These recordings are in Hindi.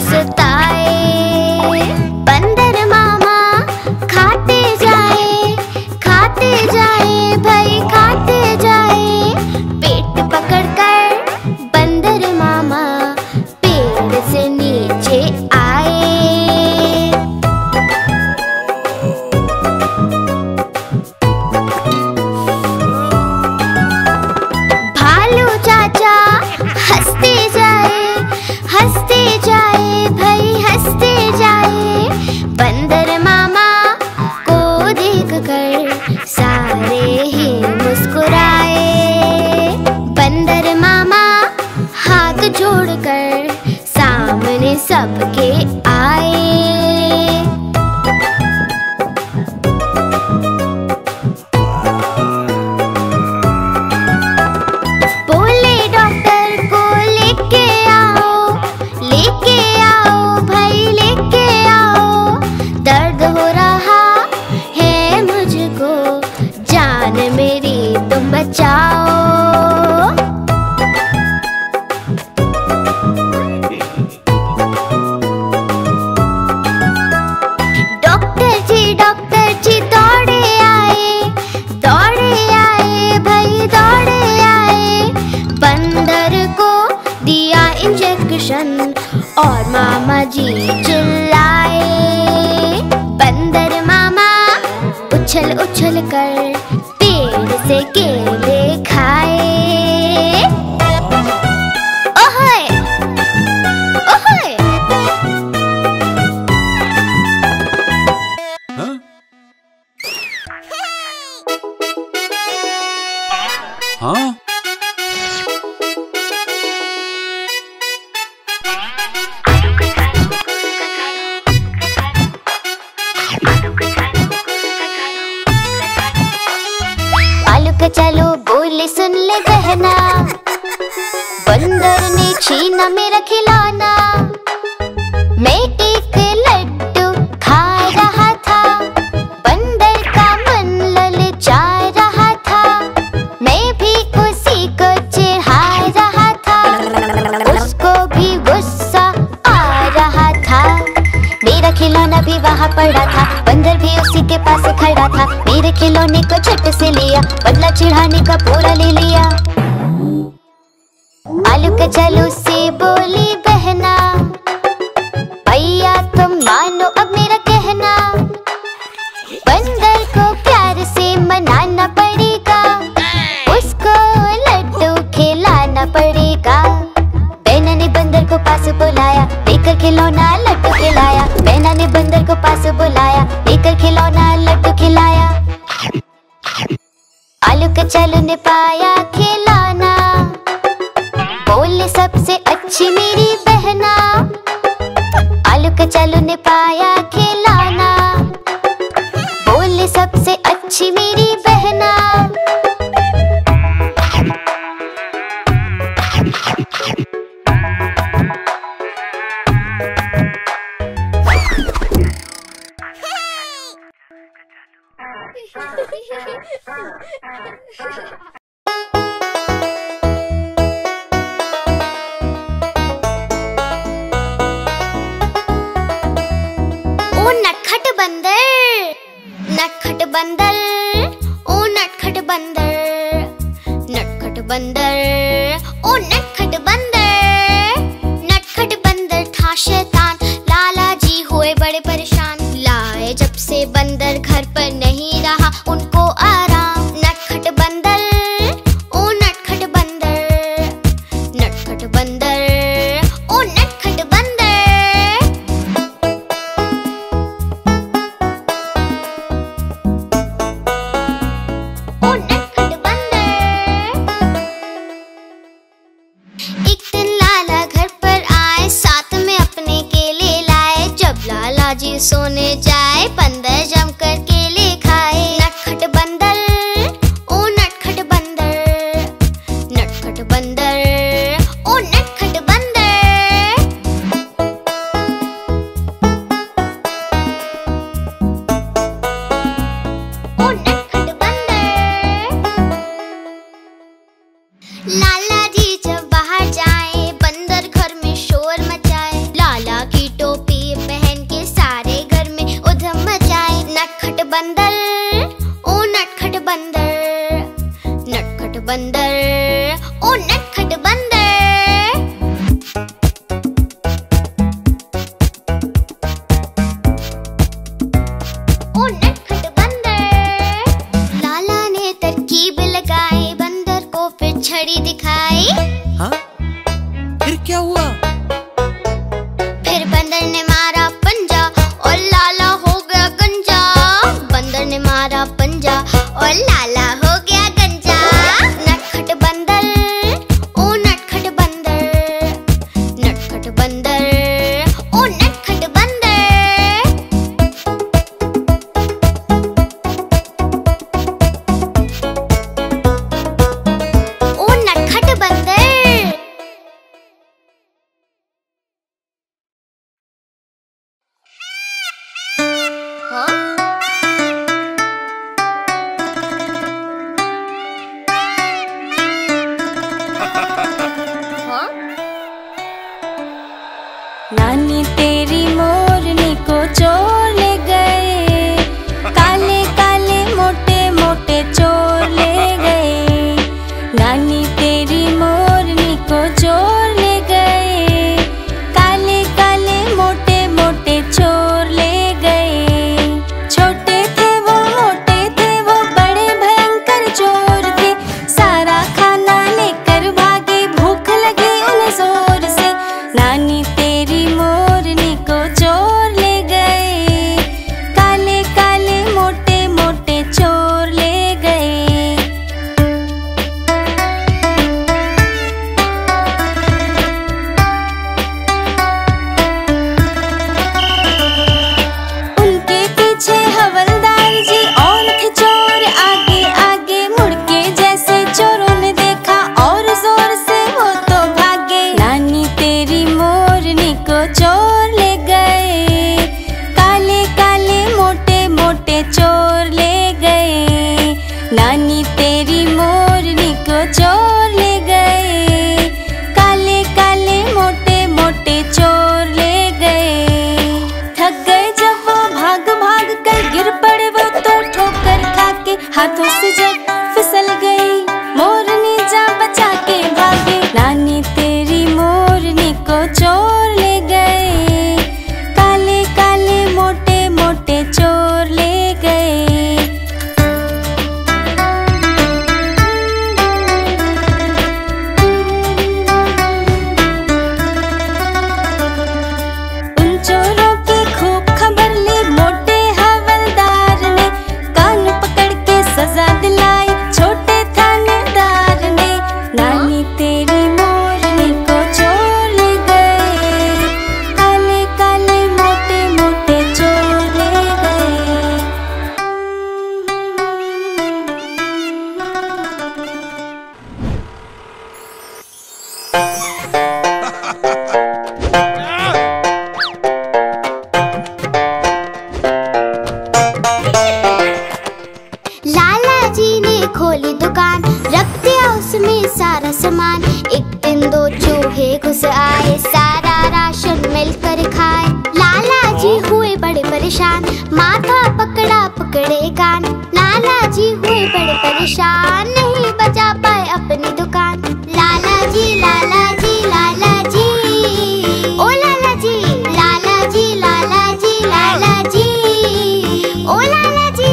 सताए। बंदर मामा खाते जाए भाई खाते जाए। पेट पकड़कर बंदर मामा पेड़ से नीचे आए। भालू चाचा हंसते जाए भाई हंसते जाए। बंदर मामा को देखकर सारे ही मुस्कुराए। बंदर मामा हाथ जोड़कर सामने सबके आए। बोले डॉक्टर को लेके आओ भाई लेके आओ। दर्द हो रहा है मुझको, जान मेरी तुम बचाओ। डॉक्टर जी दौड़े आए भाई दौड़े आए। बंदर को दिया इंजेक्शन और मामा जी चिल्लाए। बंदर मामा उछल उछल कर पेड़ से केले खाए। ओहे ओहे हाँ? आलू का चलो बोले सुन ले बहना। बंदर ने छीना मेरा खिलौना। मैं एक लड्डू खा रहा था। बंदर का मन ललचा रहा था। मैं भी उसी को चिढ़ा रहा था। उसको भी गुस्सा आ रहा था। मेरा खिलौना भी वहाँ पड़ा था। बंदर भी उसी के पास खड़ा था। मेरे खिलौने को झट से लिया, बदला चिढ़ाने का पूरा ले लिया। आलू का चलो से बोली बहना। भैया तुम मानो अब मेरा कहना। बंदर को प्यार से मनाना पड़ेगा। उसको लड्डू खिलाना पड़ेगा। बहना ने बंदर को पास बुलाया, लेकर खिलौना लड्डू खिलाया। बहना ने बंदर को पास बुलाया, लेकर खिलौना लड्डू खिलाया। आलू का चलो ने पाया खिलौना। बोले सबसे अच्छी मेरी बहना। आलू का चलो ने पाया खिलौना। बोले सबसे अच्छी मेरी बहना। नटखट बंदर, ओ नटखट बंदर, नटखट बंदर, ओ नटखट बंदर। नटखट बंदर था शैतान, लाला जी हुए बड़े परेशान। लाए जब से बंदर घर पर नहीं रहा उनको आराम। नटखट बंदर, ओ नटखट बंदर, नटखट बंदर, ओ नटखट बंदर। जी सोने जाए बंदर जमकर केले खाए। नटखट बंदर, ओ नटखट बंदर, नटखट बंदर, ओ नटखट बंदर। ओ नटखट बंदर। लाला जी जब बाहर जाए बंदर घर में शोर मचाए। लाला की बंदर ने मारा पंजा और लाला हो गया गंजा। बंदर ने मारा पंजा और लाला हो गया गंजा। नटखट बंदर, ओ नटखट बंदर, नटखट बंदर, ओ नटखट बंदर। ओ नटखट बंदर। नानी तेरी मोरनी को चोर ले गए, काले काले मोटे मोटे चोर ले गए। नानी तेरी मोरनी को चोर ले गए, काले काले मोटे मोटे चोर ले गए। छोटे थे वो मोटे थे वो बड़े भयंकर चोर थे, सारा खाना लेकर भागे, भूख लगी उन्हें जोर से। नानी तेरी मोरनी को चोर ले गए, काले काले मोटे मोटे चोर ले गए। उनके पीछे हवलदार जी और थे चोर आगे आगे, मुड़ के जैसे चोरों ने देखा और जोर से वो तो भागे। नानी तेरी मोरनी को चोर ले गए, काले काले मोटे मोटे चोर ले गए। नानी तेरी मोरनी को चोर ले गए, काले काले मोटे मोटे चोर ले गए। थक गए जब वो भाग भाग कर, गिर पड़े वो तो ठोकर खा के, हाथों से जब फिसल गई मोरनी जा बचा के भागे। नानी तेरी मोरनी को चोर ले गए, काले काले मोटे मोटे चोर ले गए। उन चोरों की खूब खबर ली मोटे हवलदार ने, कान पकड़ के सजा दिलाई छोटे थानेदार ने। नानी तेरी मोरनी को चोर ले गए, काले काले मोटे मोटे चोर ले गए। लाला जी ने खोली दुकान, रख दिया उसमें सारा सामान। एक दिन दो चूहे घुस आए, सारा राशन मिलकर खाए। लाला जी हुए बड़े परेशान, माथा पकड़ा पकड़े कान। लाला जी हुए बड़े परेशान, नहीं बचा पाए अपनी दुकान। लाला जी लाला जी लाला जी, ओ लाला जी लाला जी लाला जी लाला जी, ओ लाला जी।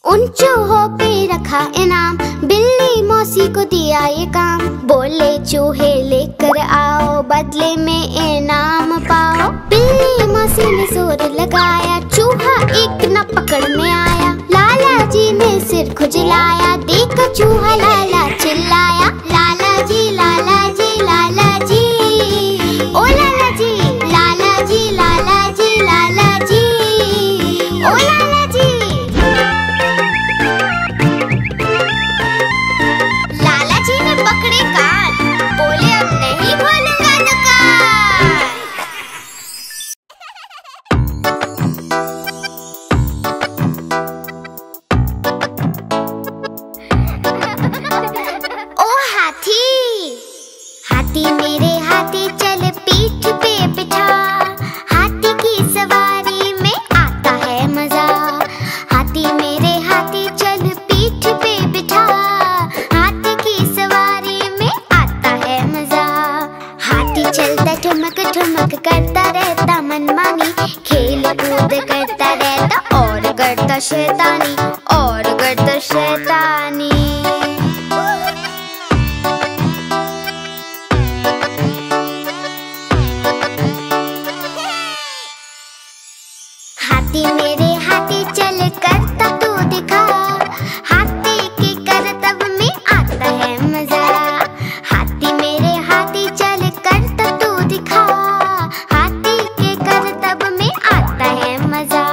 उन चूहों पे रखा इनाम, बिल्ली मौसी को दिया ये काम। बोले चूहे लेकर आओ, बदले में इनाम पाओ। बिल्ली मौसी ने जोर लगाया, चूहा एक न पकड़ में आया। लाला जी ने सिर खुजलाया, देखा चूहा लाला चिल्लाया। लाला जी लाला जी लाला जी, ओ लाला जी लाला जी लाला जी लाला जी, ओ लाला जी। लाला जी ने पकड़े कान, बोले अब नहीं खोलूंगा दुकान। ओ हाथी, हाथी मेरे हाथी चल पीठ पे बिठा। हाथी की सवारी में आता है मजा। करता शैतानी और करता शैतानी। हाथी मेरे हाथी चल करता तू दिखा, हाथी के करतब में आता है मजा। हाथी मेरे हाथी चल करता तू दिखा, हाथी के करतब में आता है मजा।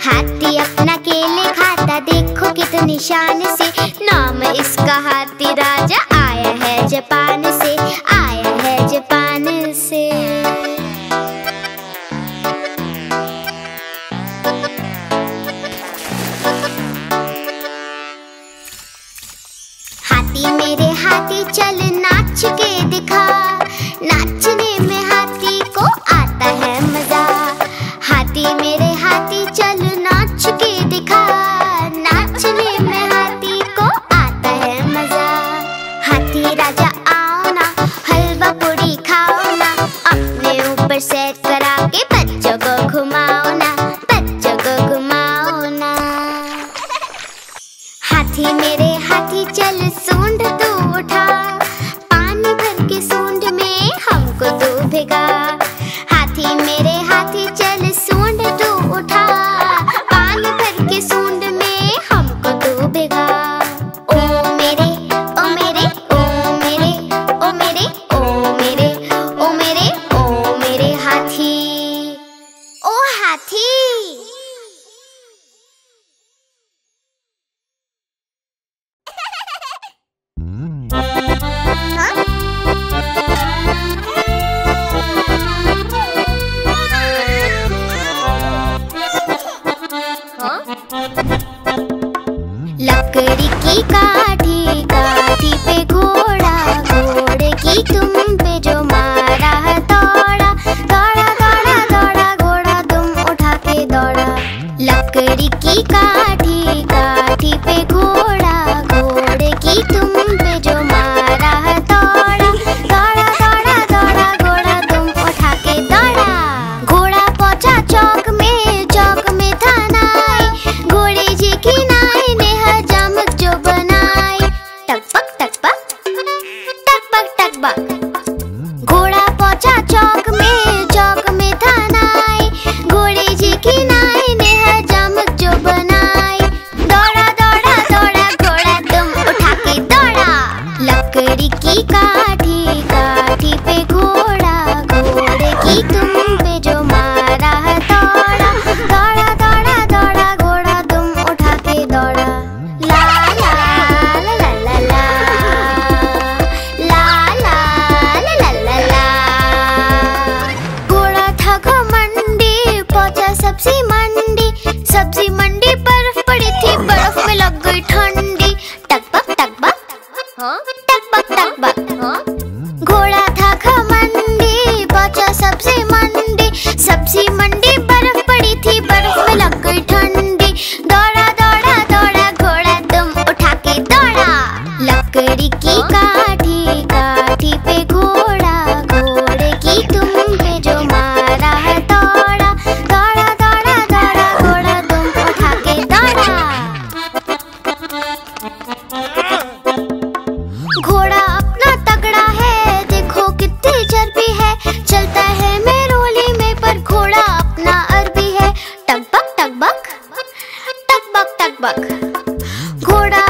हाथी अपना केले खाता देखो कितनी शान से, नाम इसका हाथी राजा, आया है जापान से, आया है जापान से। हाथी मेरे हाथी चल नाच के दिखा, नाचने में हाथी को आता है मजा। हाथी मेरे हाथी चल नाच के दिखा, नाचने में हाथी को आता है मजा। हाथी राजा आओ ना, हलवा पूरी खाओ ना, अपने ऊपर सेट करा के बच्चों को घुमाओ ना, बच्चों को घुमाओ ना। हाथी मेरे हाथी चल सूंड तू उठा, पानी भर के सूंड में हमको तू भिगा। हाथी मेरे हाथी चल सूंड तू उठा, पानी भर के सूंड में हमको तू भिगा। ओ मेरे ओ मेरे ओ मेरे ओ मेरे ओ मेरे ओ मेरे ओ मेरे हाथी, ओ हाथी। लकड़ी की काठी, काठी पे घोड़ा, घोड़े की तुम पे जो मारा दौड़ा, दौड़ा दौड़ा दौड़ा घोड़ा तुम उठा के दौड़ा। लकड़ी की काठी, काठी पे घोड़ा, घोड़े की तुम पे जो मारा दौड़ा, दौड़ा दौड़ा दौड़ा घोड़ा तुम उठा के दौड़ा। घोड़ा पहुंचा चौक में, चौक में था नाई, घोड़े जी की नाई ने हजामत जो बनाई। टकपक टकपक टकपक टकपक। घोड़ा पहुंचा चौक में, चौक में था नाई, घोड़े जी की नाई ने हजामत जो बनाई। दौड़ा दौड़ा दौड़ा घोड़ा तुम उठा के दौड़ा। लकड़ी की काठी, काठी पे घोड़ा, घोड़े की तुम पे जो मारा दौड़ा, दौड़ा दौड़ा दौड़ा घोड़ा तुम उठा के दौड़ा। ला ला ला ला ला ला ला ला ला ला। घोड़ा था घमंडी, पहुंचा सब्जी मंडी, सब्जी मंडी बर्फ पड़ी थी, बर्फ में लग गई ठंडी। टकपक टकपक टकपक टकपक। घोड़ा था घमंडी, पहुंचा सब्जी मंडी, सब्जी मंडी बर्फ पड़ी थी, बर्फ में लग गई ठंडी। दौड़ा दौड़ा दौड़ा घोड़ा तुम उठा के दौड़ा। लकड़ी की काठी, काठी पे घोड़ा, घोड़े की तुम पे जो मारा दौड़ा, दौड़ा दौड़ा दौड़ा घोड़ा तुम उठा के दौड़ा। घोड़ा अपना तगड़ा है, देखो कितनी चर्बी है, चलता है मेरोली में पर घोड़ा अपना अरबी है। टकबक टकबक टकबक टकबक। घोड़ा